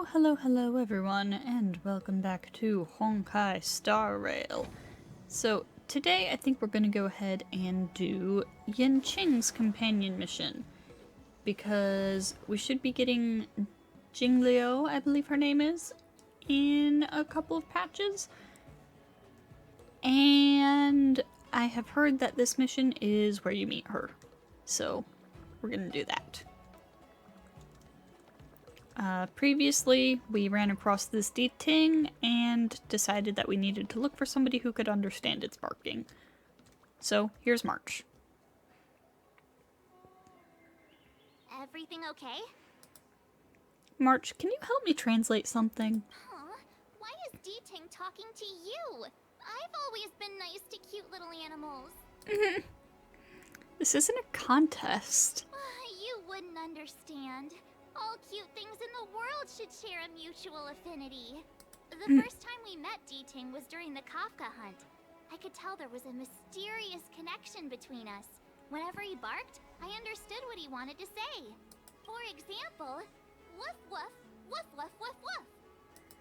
Hello everyone, and welcome back to Honkai Star Rail. So today I think we're going to go ahead and do Yanqing's companion mission, because we should be getting Jingliu, I believe her name is, in a couple of patches. And I have heard that this mission is where you meet her, so we're going to do that. Previously, we ran across this Ting and decided that we needed to look for somebody who could understand its barking. So, here's March. Everything okay? March, can you help me translate something? Huh? Why is D-Ting talking to you? I've always been nice to cute little animals. This isn't a contest. You wouldn't understand. All cute things in the world should share a mutual affinity. The first time we met D-Ting was during the Kafka hunt. I could tell there was a mysterious connection between us. Whenever he barked, I understood what he wanted to say. For example, woof woof, woof woof woof woof.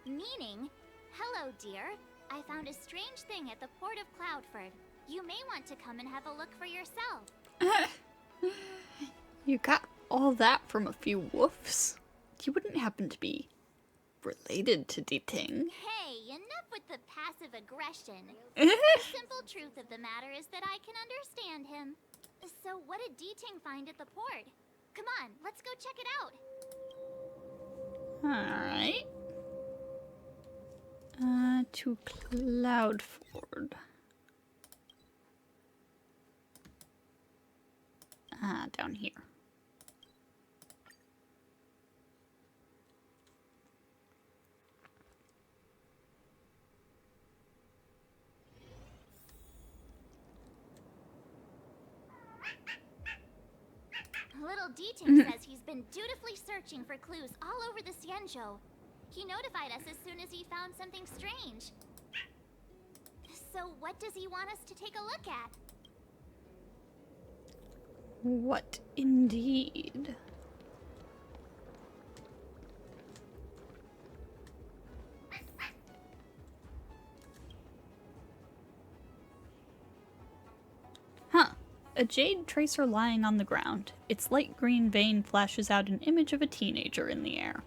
Meaning, hello dear, I found a strange thing at the port of Cloudford. You may want to come and have a look for yourself. You got all that from a few woofs? You wouldn't happen to be related to D-Ting? Hey, enough with the passive aggression. The simple truth of the matter is that I can understand him. So what did D-Ting find at the port? Come on, let's go check it out. Alright. To Cloudford. Down here. Little D-Ting says he's been dutifully searching for clues all over the Xianzhou. He notified us as soon as he found something strange. So what does he want us to take a look at? What indeed? Huh. A jade tracer lying on the ground. Its light green vein flashes out an image of a teenager in the air.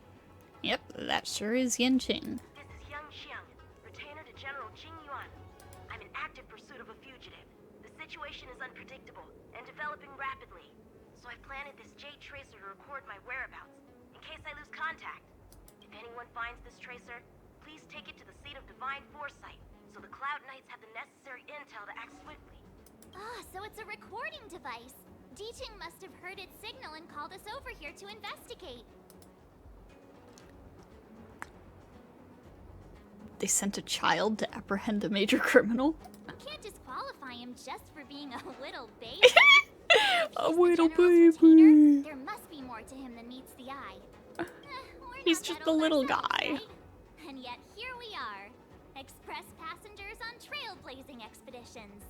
Yep, that sure is Yanqing. This is Yanqing, retainer to General Jing Yuan. I'm in active pursuit of a fugitive. The situation is unpredictable and developing rapidly. So I planted this jade tracer to record my whereabouts, in case I lose contact. If anyone finds this tracer, please take it to the seat of divine foresight, so the Cloud Knights have the necessary intel to act swiftly. Ah, so it's a recording device. D-Ting must have heard its signal and called us over here to investigate. They sent a child to apprehend a major criminal? You can't disqualify him just for being a little baby. A He's little the General's retainer. baby. There must be more to him than meets the eye. We're He's not just that a old little ourselves, guy. right? And yet here we are, express passengers on trailblazing expeditions.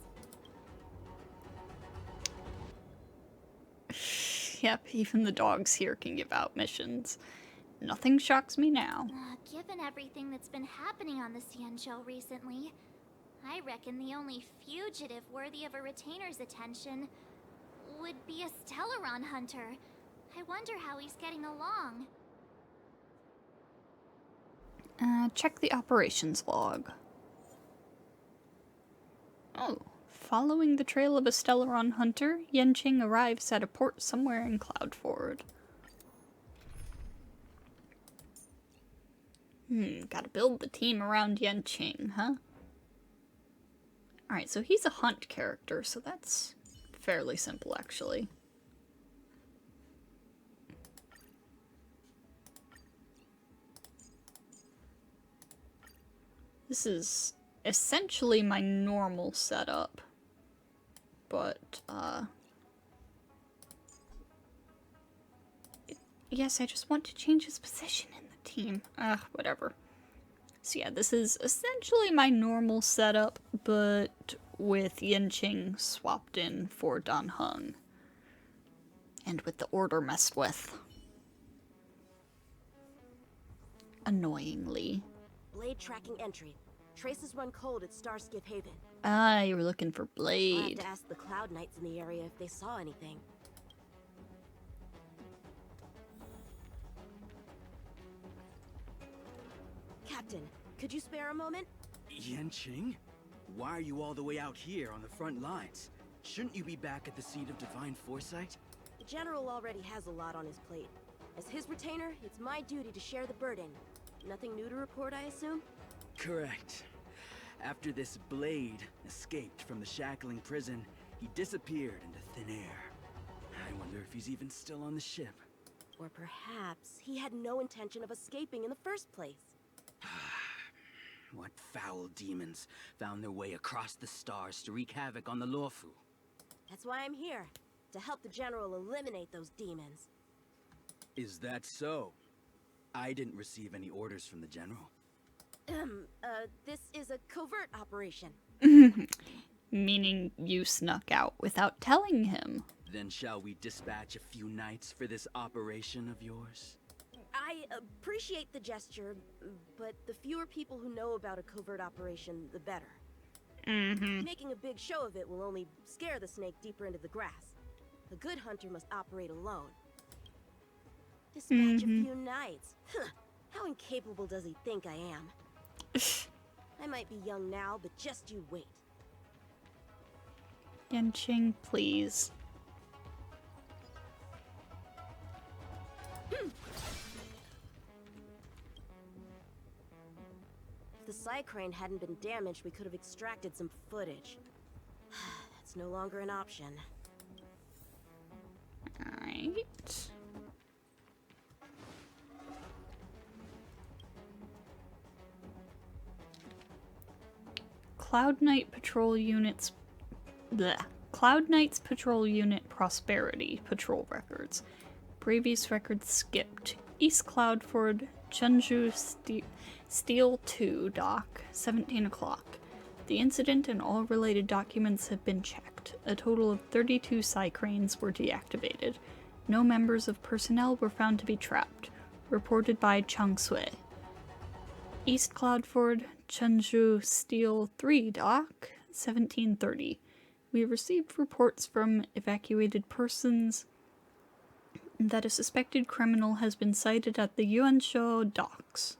Yep, even the dogs here can give out missions. Nothing shocks me now. Given everything that's been happening on the Xianzhou recently, I reckon the only fugitive worthy of a retainer's attention would be a Stellaron hunter. I wonder how he's getting along. Check the operations log. Oh, following the trail of a Stellaron hunter, Yanqing arrives at a port somewhere in Cloudford. Gotta build the team around Yanqing, huh? Alright, so he's a hunt character, so that's fairly simple, actually. This is essentially my normal setup, but, yes, I just want to change his position in the team. Whatever. So yeah, this is essentially my normal setup, but with Yanqing swapped in for Dan Heng. And with the order messed with. Annoyingly. Blade tracking entry. Traces run cold at Starskiff Haven. Ah, you were looking for I'll have Blade. to ask the Cloud Knights in the area if they saw anything. Captain, could you spare a moment? Yanqing? Why are you all the way out here on the front lines? Shouldn't you be back at the seat of divine foresight? The General already has a lot on his plate. As his retainer, it's my duty to share the burden. Nothing new to report, I assume? Correct. After this Blade escaped from the shackling prison, he disappeared into thin air. I wonder if he's even still on the ship. Or perhaps he had no intention of escaping in the first place. What foul demons found their way across the stars to wreak havoc on the Luofu? That's why I'm here, to help the General eliminate those demons. Is that so? I didn't receive any orders from the General. This is a covert operation. Meaning you snuck out without telling him. Then shall we dispatch a few knights for this operation of yours? I appreciate the gesture, but the fewer people who know about a covert operation, the better. Making a big show of it will only scare the snake deeper into the grass. A good hunter must operate alone. Dispatch a few knights. Huh. How incapable does he think I am? I might be young now, but just you wait. Yanqing, please. If the Psycrane hadn't been damaged, we could have extracted some footage. That's no longer an option. Alright. Cloud Knight Patrol Units. Bleh. Cloud Knight's Patrol Unit Prosperity Patrol Records. Previous records skipped. East Cloudford, Chunju Steel 2 Dock, 17 o'clock. The incident and all related documents have been checked. A total of 32 Psycranes were deactivated. No members of personnel were found to be trapped. Reported by Changsui. East Cloudford, Chunju Steel 3 Dock, 1730. We received reports from evacuated persons that a suspected criminal has been sighted at the Yuansho docks.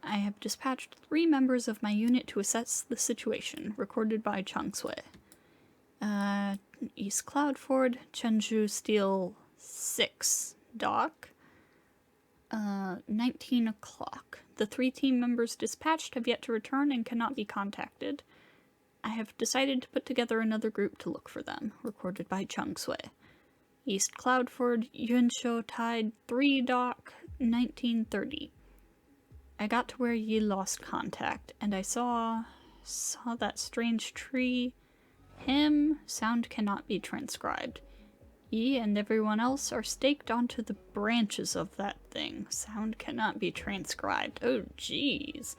I have dispatched 3 members of my unit to assess the situation, recorded by Changsui. East Cloudford, Chunju Steel 6 Dock, 19 o'clock. The 3 team members dispatched have yet to return and cannot be contacted. I have decided to put together another group to look for them, recorded by Changsui. East Cloudford, Yunsho Tide 3 Dock, 1930. I got to where Yi lost contact, and I saw that strange tree. Him, sound cannot be transcribed. Yi and everyone else are staked onto the branches of that thing. Sound cannot be transcribed. Oh, jeez.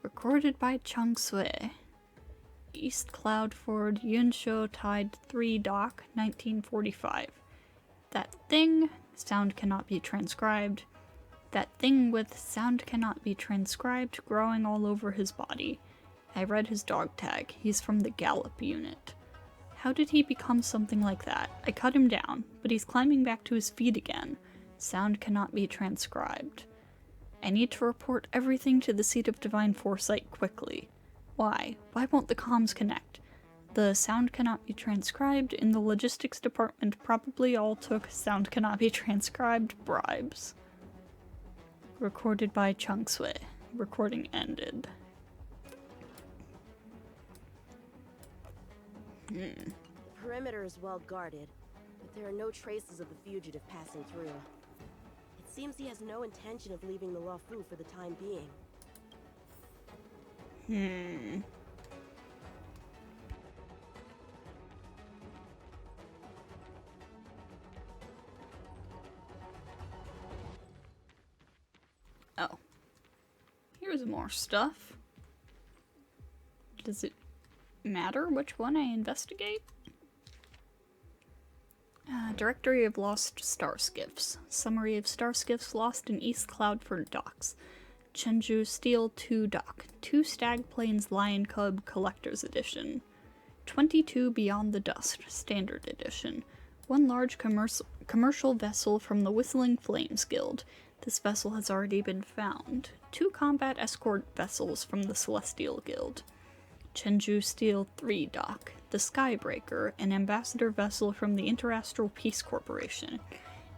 Recorded by Changsui. East Cloudford, Yunsho Tide 3 Dock, 1945. That thing, sound cannot be transcribed. That thing with sound cannot be transcribed growing all over his body. I read his dog tag. He's from the Gallop unit. How did he become something like that? I cut him down, but he's climbing back to his feet again. Sound cannot be transcribed. I need to report everything to the Seat of Divine Foresight quickly. Why? Why won't the comms connect? The sound cannot be transcribed in the logistics department probably all took sound cannot be transcribed bribes. Recorded by Changsui. Recording ended. The perimeter is well guarded, but there are no traces of the fugitive passing through. It seems he has no intention of leaving the Luofu for the time being. Oh. Here's more stuff. Does it matter which one I investigate? Directory of Lost Starskiffs. Summary of Starskiffs lost in East Cloudford docks. Chenju Steel 2 Dock, 2 Stag Plains Lion Cub Collector's Edition. 22 Beyond the Dust, Standard Edition. 1 large commercial vessel from the Whistling Flames Guild. This vessel has already been found. 2 combat escort vessels from the Celestial Guild. Chenju Steel 3 Dock, the Skybreaker, an ambassador vessel from the Interastral Peace Corporation.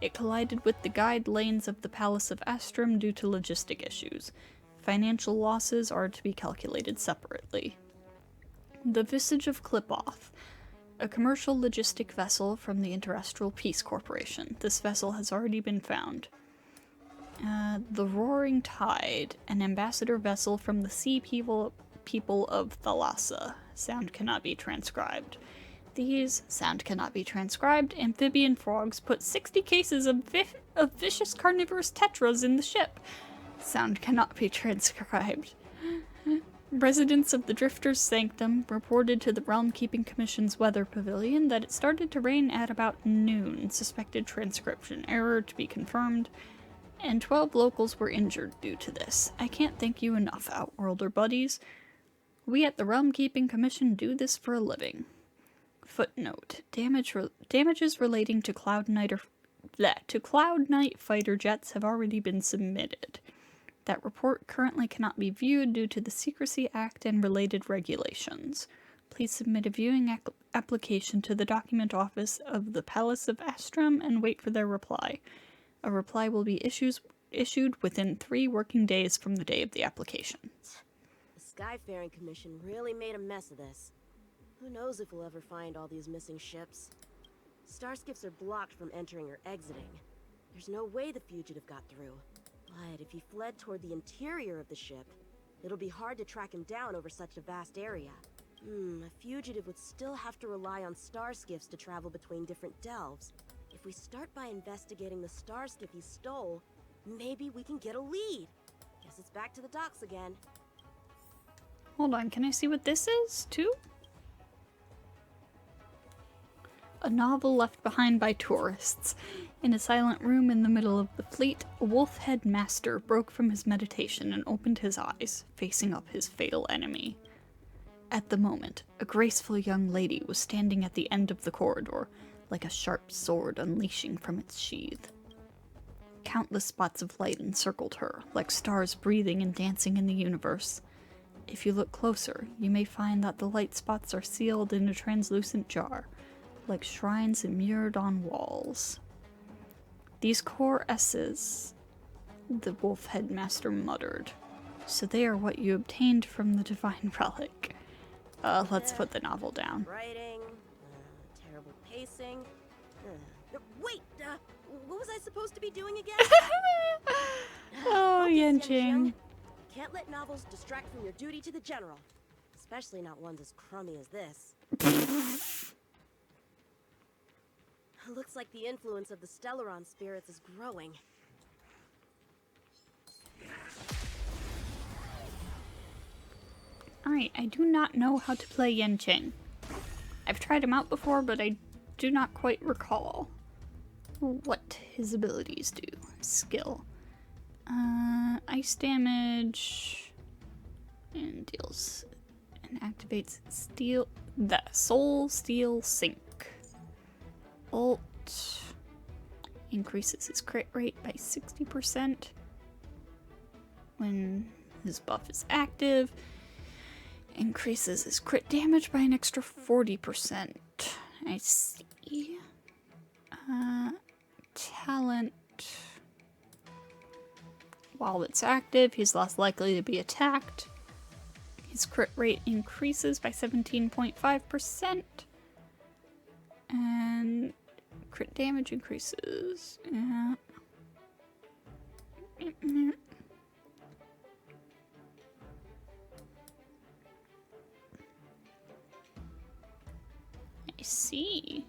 It collided with the guide lanes of the Palace of Astrum due to logistic issues. Financial losses are to be calculated separately. The Visage of Klipoth, a commercial logistic vessel from the Interastral Peace Corporation. This vessel has already been found. The Roaring Tide, an ambassador vessel from the Sea People of Thalassa. Sound cannot be transcribed. These, sound cannot be transcribed, amphibian frogs put 60 cases of vicious carnivorous tetras in the ship. Sound cannot be transcribed. Residents of the Drifter's Sanctum reported to the Realm Keeping Commission's Weather Pavilion that it started to rain at about noon. Suspected transcription error to be confirmed. And 12 locals were injured due to this. I can't thank you enough, Outworlder buddies. We at the Realm Keeping Commission do this for a living. Footnote. Damages relating to Cloud Knight fighter jets have already been submitted. That report currently cannot be viewed due to the Secrecy Act and related regulations. Please submit a viewing application to the document office of the Palace of Astrum and wait for their reply. A reply will be issued within 3 working days from the day of the application. The Skyfaring Commission really made a mess of this. Who knows if we'll ever find all these missing ships? Starskips are blocked from entering or exiting. There's no way the fugitive got through. But if he fled toward the interior of the ship, it'll be hard to track him down over such a vast area. A fugitive would still have to rely on starskiffs to travel between different delves. If we start by investigating the starskip he stole, maybe we can get a lead. Guess it's back to the docks again. Hold on, can I see what this is, too? A novel left behind by tourists. In a silent room in the middle of the fleet, a wolf-head master broke from his meditation and opened his eyes, facing up his fatal enemy. At the moment, a graceful young lady was standing at the end of the corridor, like a sharp sword unleashing from its sheath. Countless spots of light encircled her, like stars breathing and dancing in the universe. If you look closer, you may find that the light spots are sealed in a translucent jar, like shrines immured on walls. These core S's, the wolf headmaster muttered. So they are what you obtained from the divine relic. Let's put the novel down. Writing, terrible pacing. Wait, what was I supposed to be doing again? Oh, Yanqing. Can't let novels distract from your duty to the general, especially not ones as crummy as this. Looks like the influence of the Stellaron spirits is growing. Alright, I do not know how to play Yanqing. I've tried him out before, but I do not quite recall what his abilities do. Skill. Ice damage. And deals and activates Soul Steel Sync. Ult increases his crit rate by 60% when his buff is active. Increases his crit damage by an extra 40%. I see. Talent. While it's active, he's less likely to be attacked. His crit rate increases by 17.5%. And crit damage increases. Yeah. I see.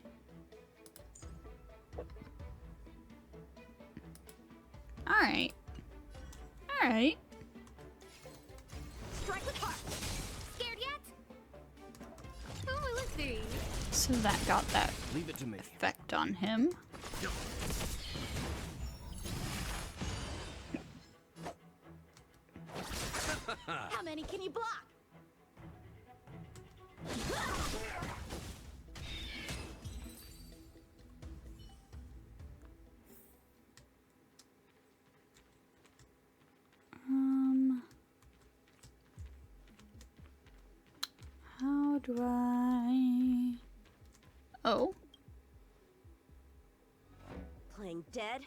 Alright. Alright. Strike with heart. Scared yet? Oh, let's see. So that got that Leave it to me. effect on him. many can you block? How do I... Oh. Playing dead?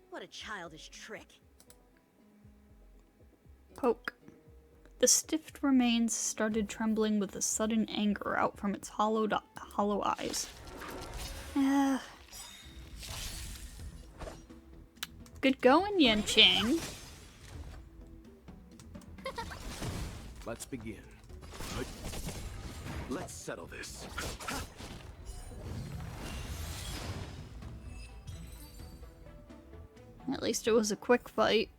What a childish trick. Poke. The stiff remains started trembling with a sudden anger out from its hollow eyes. Good going, Yanqing. Let's begin. Let's settle this. At least it was a quick fight.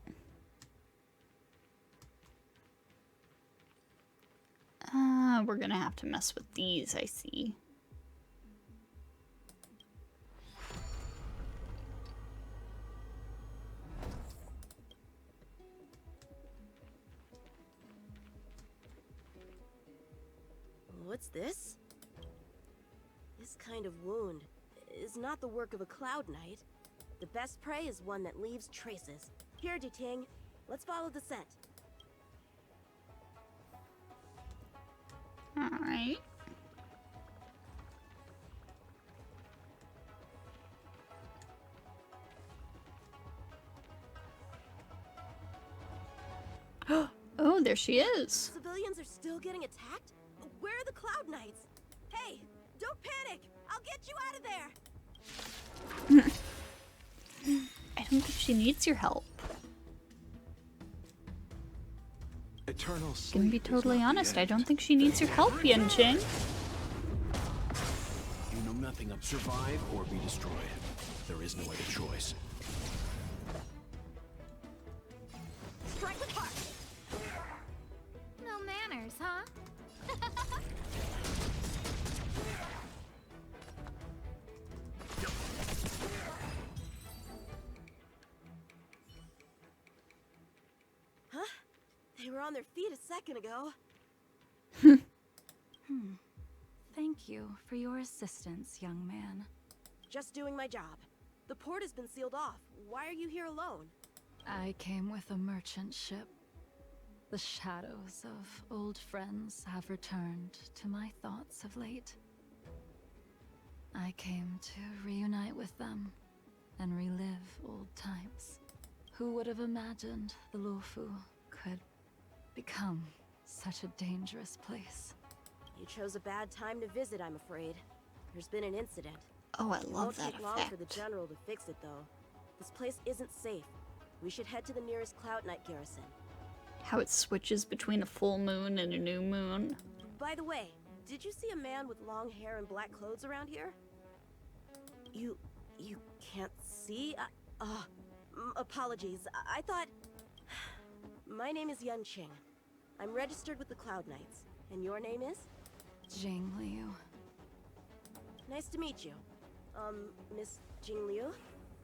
We're gonna have to mess with these, I see. What's this? This kind of wound is not the work of a Cloud Knight. The best prey is one that leaves traces. Here, Ting, let's follow the scent. Alright. Oh, there she is. Civilians are still getting attacked? Where are the Cloud Knights? Hey, don't panic! I'll get you out of there! I don't think she needs your help. Eternal Gonna be sleep is totally not the honest, I end. don't think she needs your help, Yanqing. You know nothing of survive or be destroyed. There is no other choice. Strike with heart! No manners, huh? Huh? They were on their feet a second ago. Thank you for your assistance, young man. Just doing my job. The port has been sealed off. Why are you here alone? I came with a merchant ship. The shadows of old friends have returned to my thoughts of late. I came to reunite with them and relive old times. Who would have imagined the Luofu could become such a dangerous place? You chose a bad time to visit, I'm afraid. There's been an incident. Oh, I It love won't that take long for the effect. general to fix it, though. This place isn't safe. We should head to the nearest Cloud Knight garrison. How it switches between a full moon and a new moon. By the way, did you see a man with long hair and black clothes around here? You can't see? Apologies. I thought... My name is Yanqing. I'm registered with the Cloud Knights. And your name is? Jing Liu. Nice to meet you. Miss Jing Liu?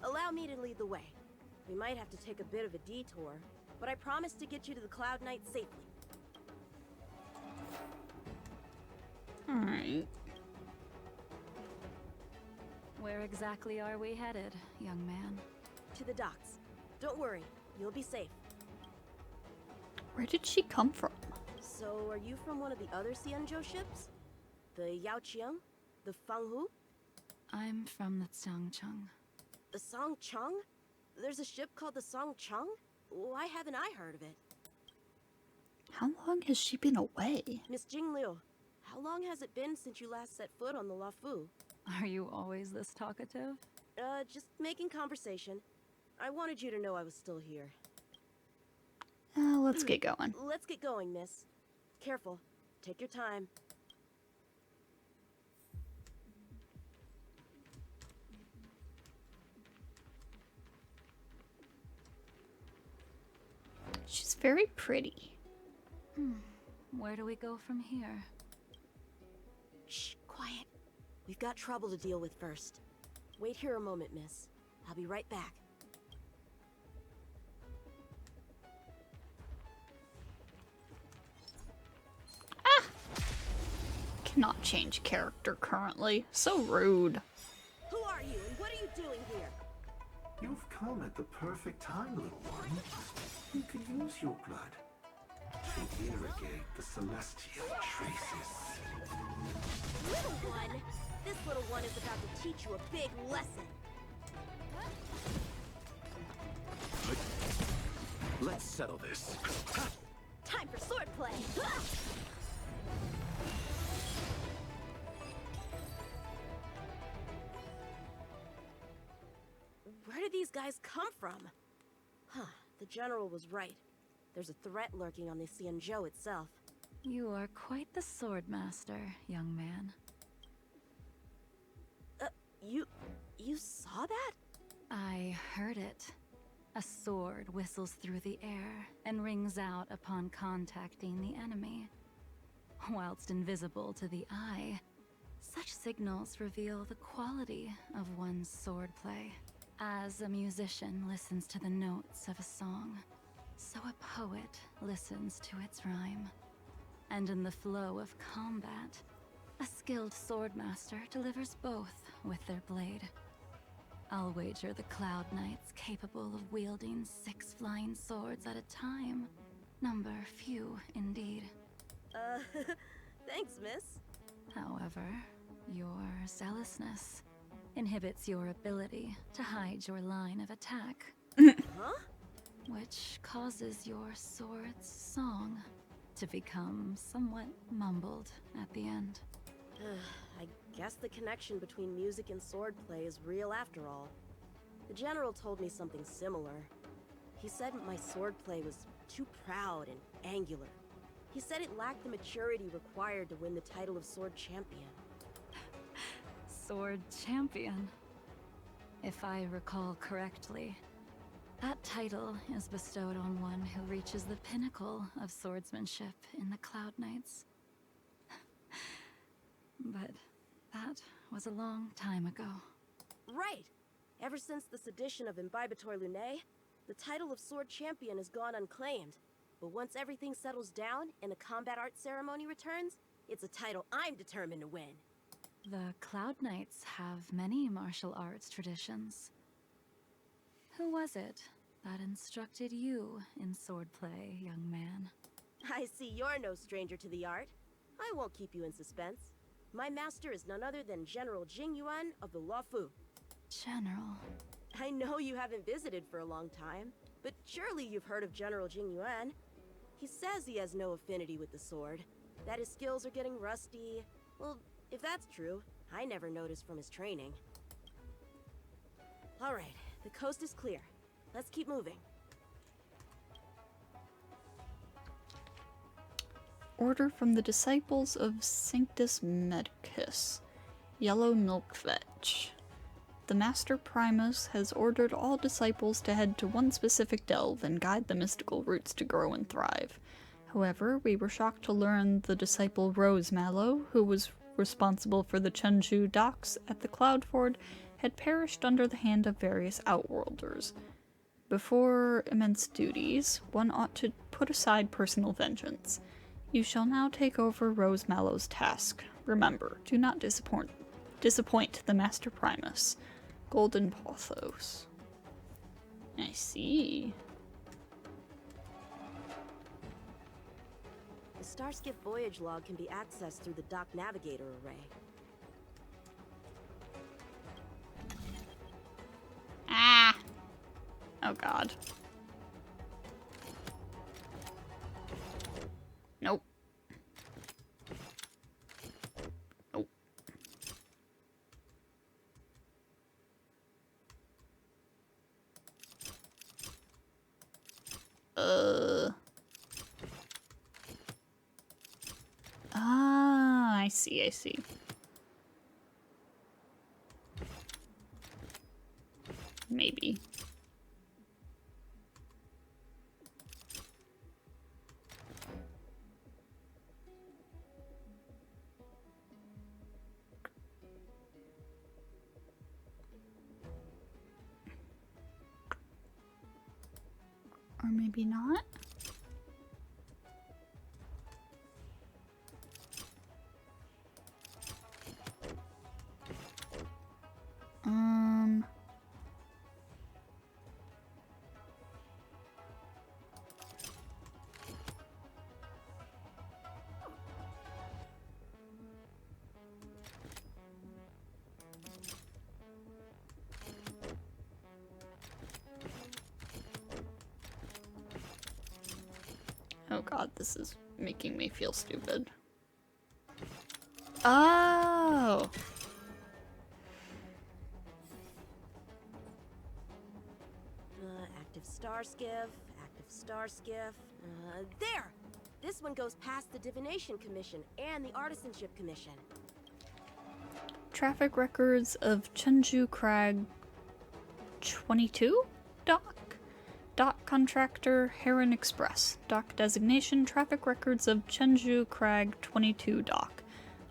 Allow me to lead the way. We might have to take a bit of a detour, but I promise to get you to the Cloud Knight safely. Alright. Where exactly are we headed, young man? To the docks. Don't worry, you'll be safe. Where did she come from? So, are you from one of the other Xianzhou ships? The Yaoqiang? The Fanghu? I'm from the Xiangcheng. The Songcheng? There's a ship called the Songcheng? Why haven't I heard of it? How long has she been away? Miss Jing Liu, how long has it been since you last set foot on the Luofu? Are you always this talkative? Just making conversation. I wanted you to know I was still here. Let's get going. Let's get going, miss. Careful. Take your time. She's very pretty. Where do we go from here? Shh, quiet. We've got trouble to deal with first. Wait here a moment, miss. I'll be right back. not change character currently. So rude. Who are you and what are you doing here? You've come at the perfect time, little one. You could use your blood to irrigate the celestial traces. Little one? This little one is about to teach you a big lesson. Let's settle this. Time for swordplay. Where did these guys come from? Huh, the general was right. There's a threat lurking on the Xianzhou itself. You are quite the sword master, young man. You saw that? I heard it. A sword whistles through the air and rings out upon contacting the enemy. Whilst invisible to the eye, such signals reveal the quality of one's swordplay. As a musician listens to the notes of a song, so a poet listens to its rhyme. And in the flow of combat, a skilled swordmaster delivers both with their blade. I'll wager the Cloud Knights capable of wielding 6 flying swords at a time. Number few indeed. Thanks, miss. However, your zealousness inhibits your ability to hide your line of attack, Huh? which causes your sword's song to become somewhat mumbled at the end. I guess the connection between music and swordplay is real after all. The general told me something similar. He said my swordplay was too proud and angular. He said it lacked the maturity required to win the title of Sword Champion. Sword Champion. If I recall correctly, that title is bestowed on one who reaches the pinnacle of swordsmanship in the Cloud Knights. But that was a long time ago. Right! Ever since the sedition of Imbibitor Lunae, the title of Sword Champion has gone unclaimed. But once everything settles down and the combat art ceremony returns, it's a title I'm determined to win. The Cloud Knights have many martial arts traditions. Who was it that instructed you in swordplay, young man? I see you're no stranger to the art. I won't keep you in suspense. My master is none other than General Jingyuan of the Luofu. General. I know you haven't visited for a long time, but surely you've heard of General Jingyuan. He says he has no affinity with the sword, that his skills are getting rusty. Well, if that's true, I never noticed from his training. Alright, the coast is clear. Let's keep moving. Order from the disciples of Sanctus Medicus. Yellow milk fetch. The Master Primus has ordered all disciples to head to one specific delve and guide the mystical roots to grow and thrive. However, we were shocked to learn the disciple Rose Mallow, who was responsible for the Chunju docks at the Cloudford, had perished under the hand of various outworlders. Before immense duties, one ought to put aside personal vengeance. You shall now take over Rose Mallow's task. Remember, do not disappoint the Master Primus. Golden Pothos. I see. The Starskip voyage log can be accessed through the Dock Navigator array. Ah! Oh god. Nope. Nope. Ah, I see, I see. Maybe. Or maybe not? Oh god, this is making me feel stupid. Oh! Active star skiff, active star skiff. There! This one goes past the Divination Commission and the Artisanship Commission. Traffic records of Chenju Crag 22? Dock? Dock contractor Heron Express. Dock designation traffic records of Chenju Crag 22 dock.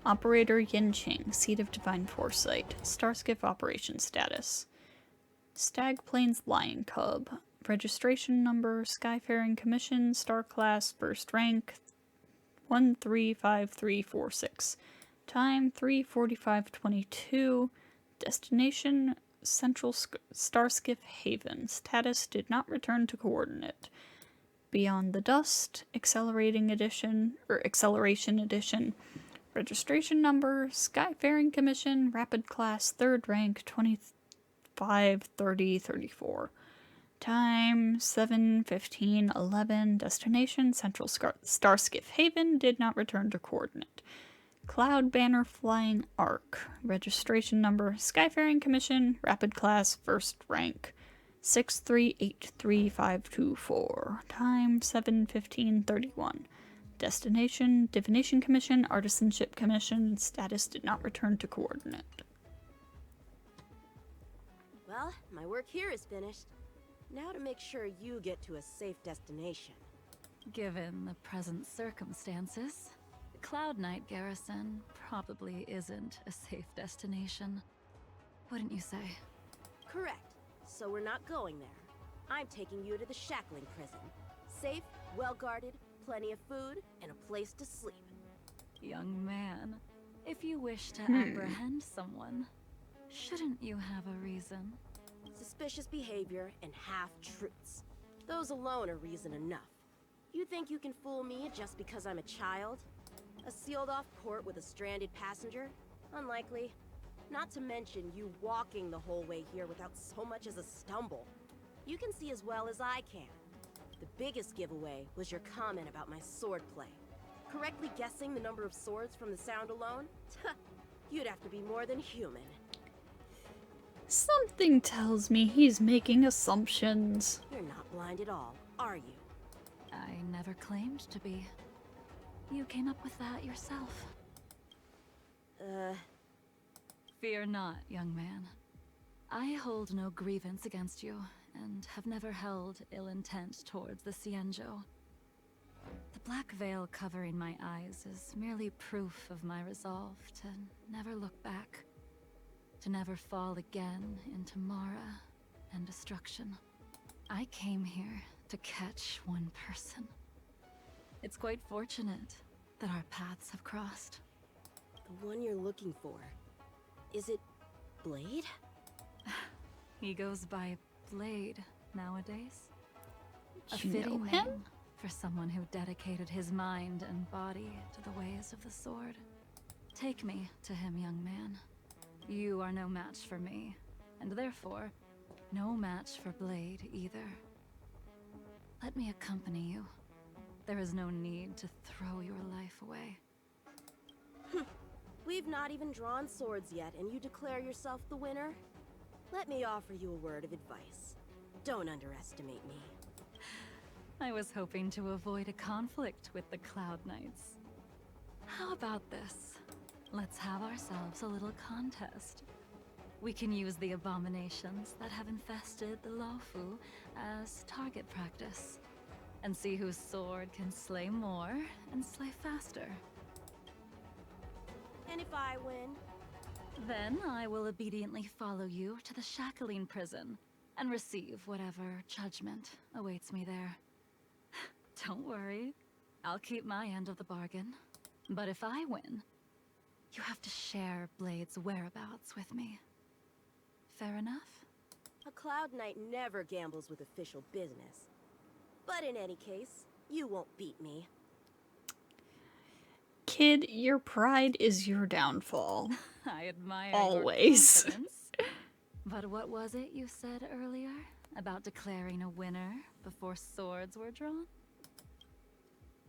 Operator Yanqing, seat of divine foresight. Starskiff operation status. Stag Plains Lion Cub. Registration number, Skyfaring Commission, Star Class, First Rank, 135346. Time, 3:45:22. Destination, Central Starskiff Haven. Status, did not return to coordinate. Beyond the Dust, Acceleration Edition. Registration number, Skyfaring Commission, Rapid Class, 3rd Rank, 25:30:34. Time, 7:15:11. Destination, Central Starskiff Haven, did not return to coordinate. Cloud Banner Flying Arc. Registration number, Skyfaring Commission, Rapid Class, First Rank, 6383524. Time, 7:15:31. Destination, Divination Commission, Artisanship Commission. Status, did not return to coordinate. Well, my work here is finished. Now to make sure you get to a safe destination. Given the present circumstances, Cloud Knight Garrison probably isn't a safe destination. Wouldn't you say? Correct. So we're not going there. I'm taking you to the Shackling Prison. Safe, well-guarded, plenty of food, and a place to sleep. Young man, if you wish to apprehend someone, shouldn't you have a reason? Suspicious behavior and half-truths. Those alone are reason enough. You think you can fool me just because I'm a child? A sealed-off port with a stranded passenger? Unlikely. Not to mention you walking the whole way here without so much as a stumble. You can see as well as I can. The biggest giveaway was your comment about my swordplay. Correctly guessing the number of swords from the sound alone? You'd have to be more than human. Something tells me he's making assumptions. You're not blind at all, are you? I never claimed to be. You came up with that yourself. Fear not, young man. I hold no grievance against you, and have never held ill intent towards the Xianzhou. The black veil covering my eyes is merely proof of my resolve to never look back. To never fall again into Mara and destruction. I came here to catch one person. It's quite fortunate that our paths have crossed. The one you're looking for. Is it Blade? He goes by Blade nowadays. A You know fitting him? name for someone who dedicated his mind and body to the ways of the sword. Take me to him, young man. You are no match for me, and therefore, no match for Blade either. Let me accompany you. There is no need to throw your life away. We've not even drawn swords yet, and you declare yourself the winner? Let me offer you a word of advice. Don't underestimate me. I was hoping to avoid a conflict with the Cloud Knights. How about this? Let's have ourselves a little contest. We can use the abominations that have infested the Luofu as target practice, and see whose sword can slay more and slay faster. And if I win? Then I will obediently follow you to the Shackling Prison and receive whatever judgment awaits me there. Don't worry, I'll keep my end of the bargain. But if I win, you have to share Blade's whereabouts with me. Fair enough? A Cloud Knight never gambles with official business. But in any case, you won't beat me. Kid, your pride is your downfall. I admire Always. your confidence. But what was it you said earlier about declaring a winner before swords were drawn?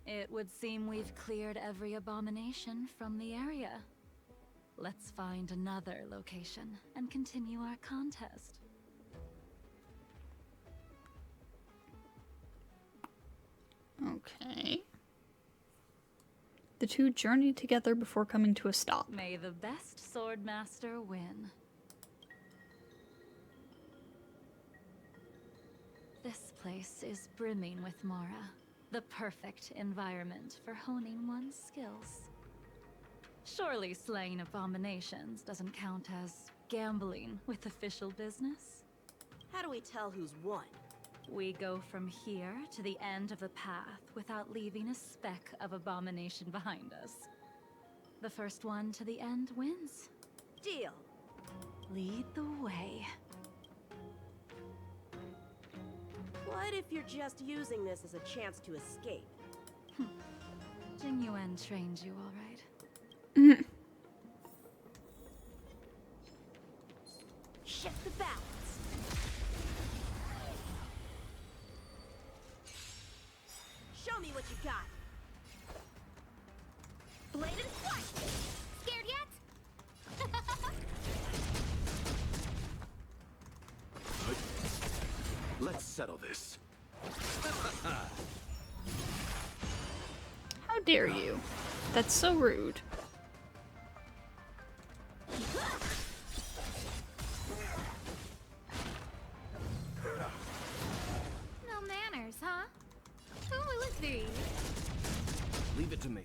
It would seem we've cleared every abomination from the area. Let's find another location and continue our contest. Okay. The two journey together before coming to a stop. May the best swordmaster win. This place is brimming with Mara, the perfect environment for honing one's skills. Surely slaying abominations doesn't count as gambling with official business? How do we tell who's won? We go from here to the end of the path without leaving a speck of abomination behind us. The first one to the end wins. Deal. Lead the way. What if you're just using this as a chance to escape? Jing Yuan trained you all right. Shift the balance. Show me what you got. Blade and swipe! Scared yet? Let's settle this. How dare you? That's so rude. No manners, huh? Who will it be? Leave it to me.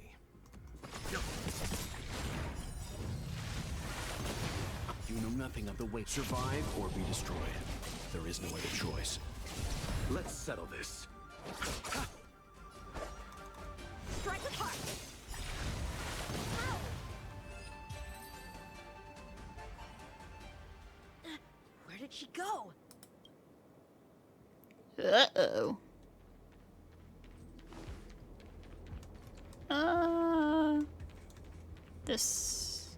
You know nothing of the way. Survive or be destroyed. There is no other choice. Let's settle this. Strike with heart. Where did she go? Uh-oh. This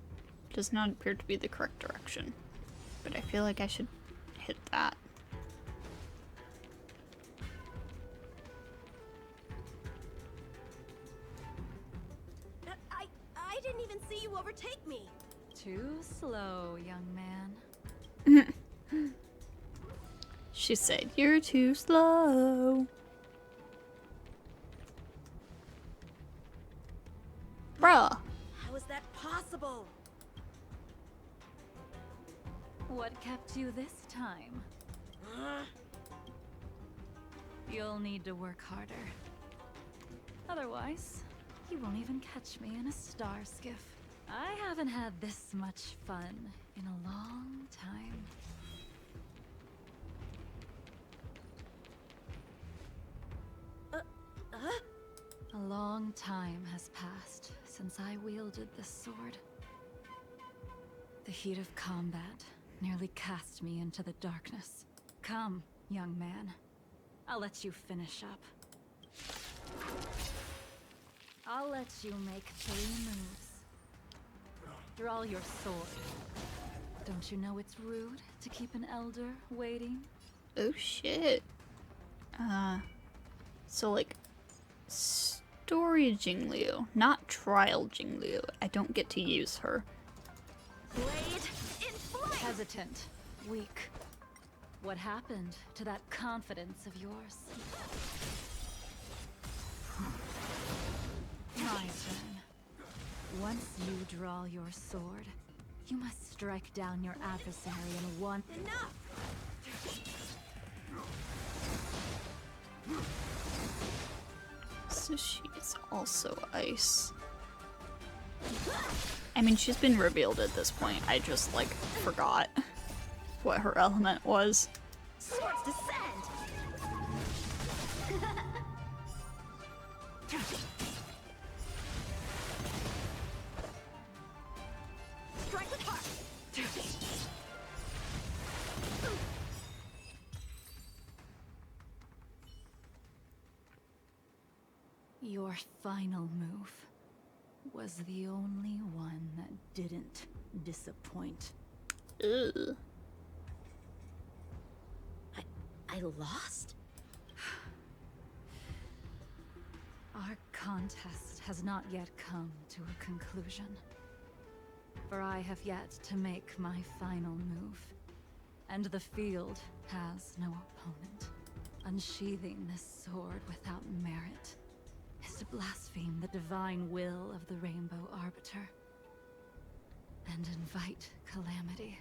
does not appear to be the correct direction, but I feel like I should hit that. I didn't even see you overtake me. Too slow, young man. She said, "You're too slow." Bruh. How is that possible? What kept you this time? You'll need to work harder. Otherwise, you won't even catch me in a star skiff. I haven't had this much fun in a long time. A long time has passed since I wielded this sword. The heat of combat nearly cast me into the darkness. Come, young man. I'll let you finish up. I'll let you make 3 moves. Draw your sword. Don't you know it's rude to keep an elder waiting? Oh shit. So like, story Jingliu, not trial Jingliu. I don't get to use her. Blade in flight! Hesitant. Weak. What happened to that confidence of yours? My turn. Once you draw your sword, you must strike down your adversary in one... Enough! So she's also ice. I mean, she's been revealed at this point. I just, like, forgot what her element was. Swords descend! Strike with heart! Your final move was the only one that didn't disappoint. Ugh. I lost? Our contest has not yet come to a conclusion. For I have yet to make my final move. And the field has no opponent. Unsheathing this sword without merit is to blaspheme the divine will of the Rainbow Arbiter. And invite calamity.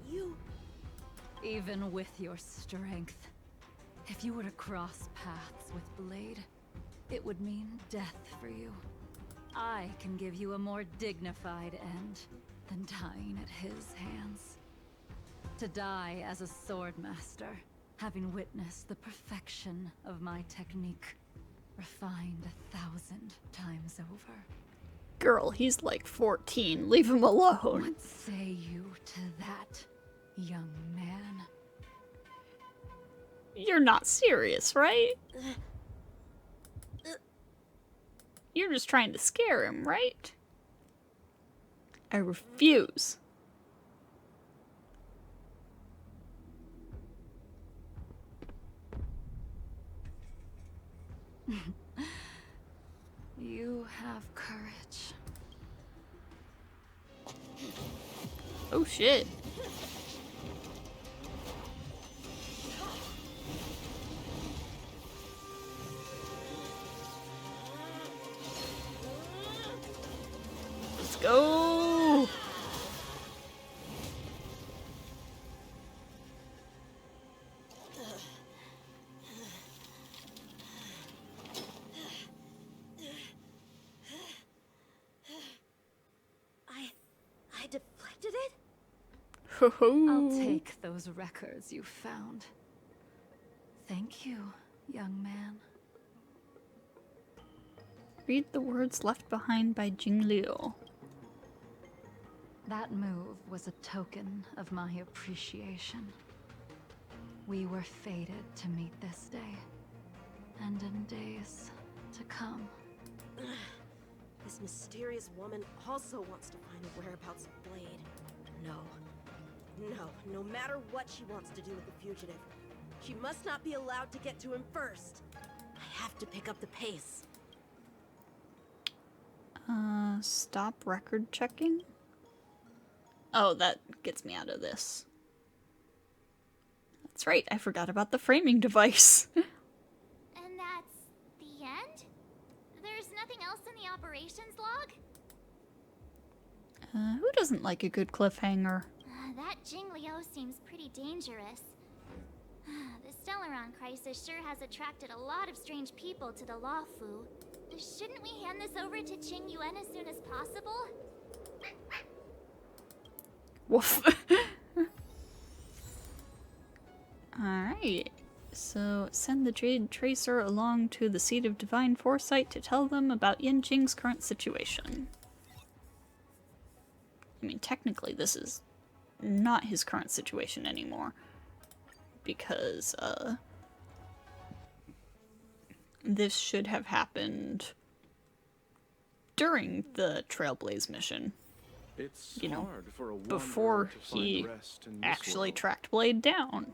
You... Even with your strength, if you were to cross paths with Blade, it would mean death for you. I can give you a more dignified end than dying at his hands. To die as a swordmaster, having witnessed the perfection of my technique, refined 1,000 times over. Girl, he's like 14. Leave him alone. What say you to that, young man? You're not serious, right? You're just trying to scare him, right? I refuse. You have courage. Oh shit. Let's go. I deflected it? I'll take those records you found. Thank you, young man. Read the words left behind by Jingliu. That move was a token of my appreciation. We were fated to meet this day, and in days to come. This mysterious woman also wants to find the whereabouts of Blade. No matter what she wants to do with the fugitive, she must not be allowed to get to him first. I have to pick up the pace. Stop record checking? Oh, that gets me out of this. That's right, I forgot about the framing device. And that's the end? There's nothing else in the operations log? Who doesn't like a good cliffhanger? That Jingliu seems pretty dangerous. The Stellaron crisis sure has attracted a lot of strange people to the Lawfu. Shouldn't we hand this over to Qingyuan as soon as possible? Woof. Alright. So, send the Jade Tracer along to the Seat of Divine Foresight to tell them about Yanqing's current situation. I mean, technically this is not his current situation anymore. Because, this should have happened during the Trailblaze mission. It's You know, hard for a before wanderer to find he rest in this actually world. tracked Blade down.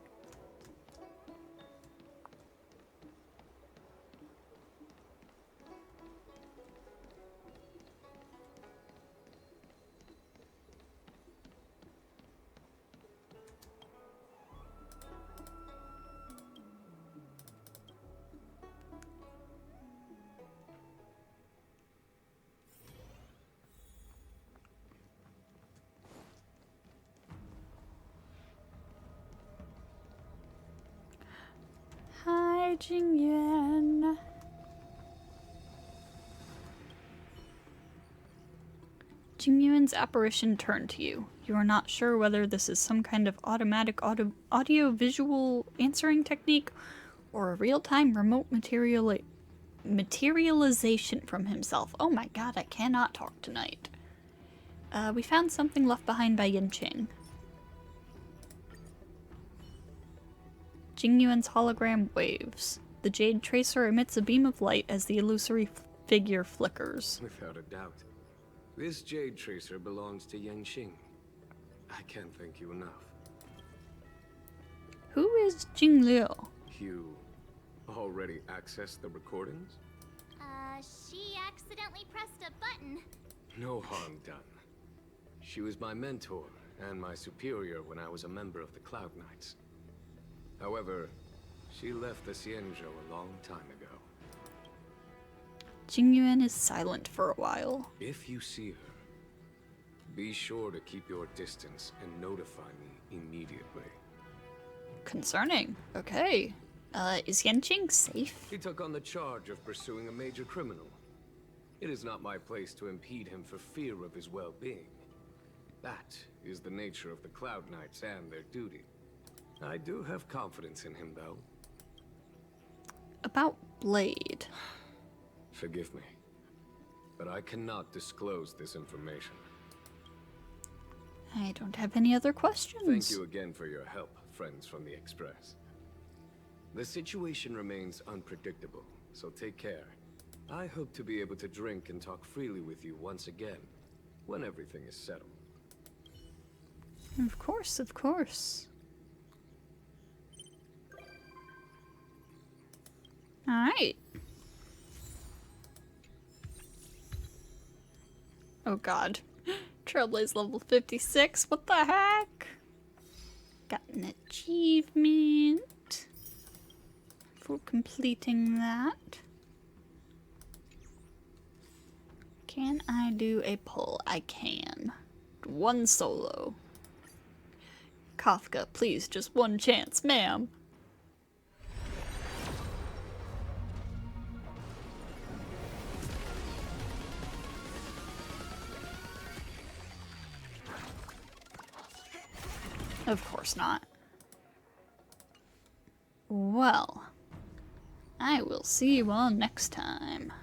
Hi, Jingyuan. Jingyuan's apparition turned to you. You are not sure whether this is some kind of automatic audio-visual answering technique or a real-time remote materialization from himself. Oh my god, I cannot talk tonight. We found something left behind by Yanqing. Jingyuan's hologram waves. The Jade Tracer emits a beam of light as the illusory figure flickers. Without a doubt. This Jade Tracer belongs to Yanqing. I can't thank you enough. Who is Jingliu? You already accessed the recordings? She accidentally pressed a button. No harm done. She was my mentor and my superior when I was a member of the Cloud Knights. However, she left the Xianzhou a long time ago. Jingyuan is silent for a while. If you see her, be sure to keep your distance and notify me immediately. Concerning. Okay. Is Yanqing safe? He took on the charge of pursuing a major criminal. It is not my place to impede him for fear of his well-being. That is the nature of the Cloud Knights and their duty. I do have confidence in him, though. About Blade. Forgive me, but I cannot disclose this information. I don't have any other questions. Thank you again for your help, friends from the Express. The situation remains unpredictable, so take care. I hope to be able to drink and talk freely with you once again, when everything is settled. Of course, of course. Alright. Oh god. Trailblaze level 56, what the heck? Got an achievement for completing that. Can I do a pull? I can. One solo. Kafka, please, just one chance, ma'am. Of course not. Well, I will see you all next time.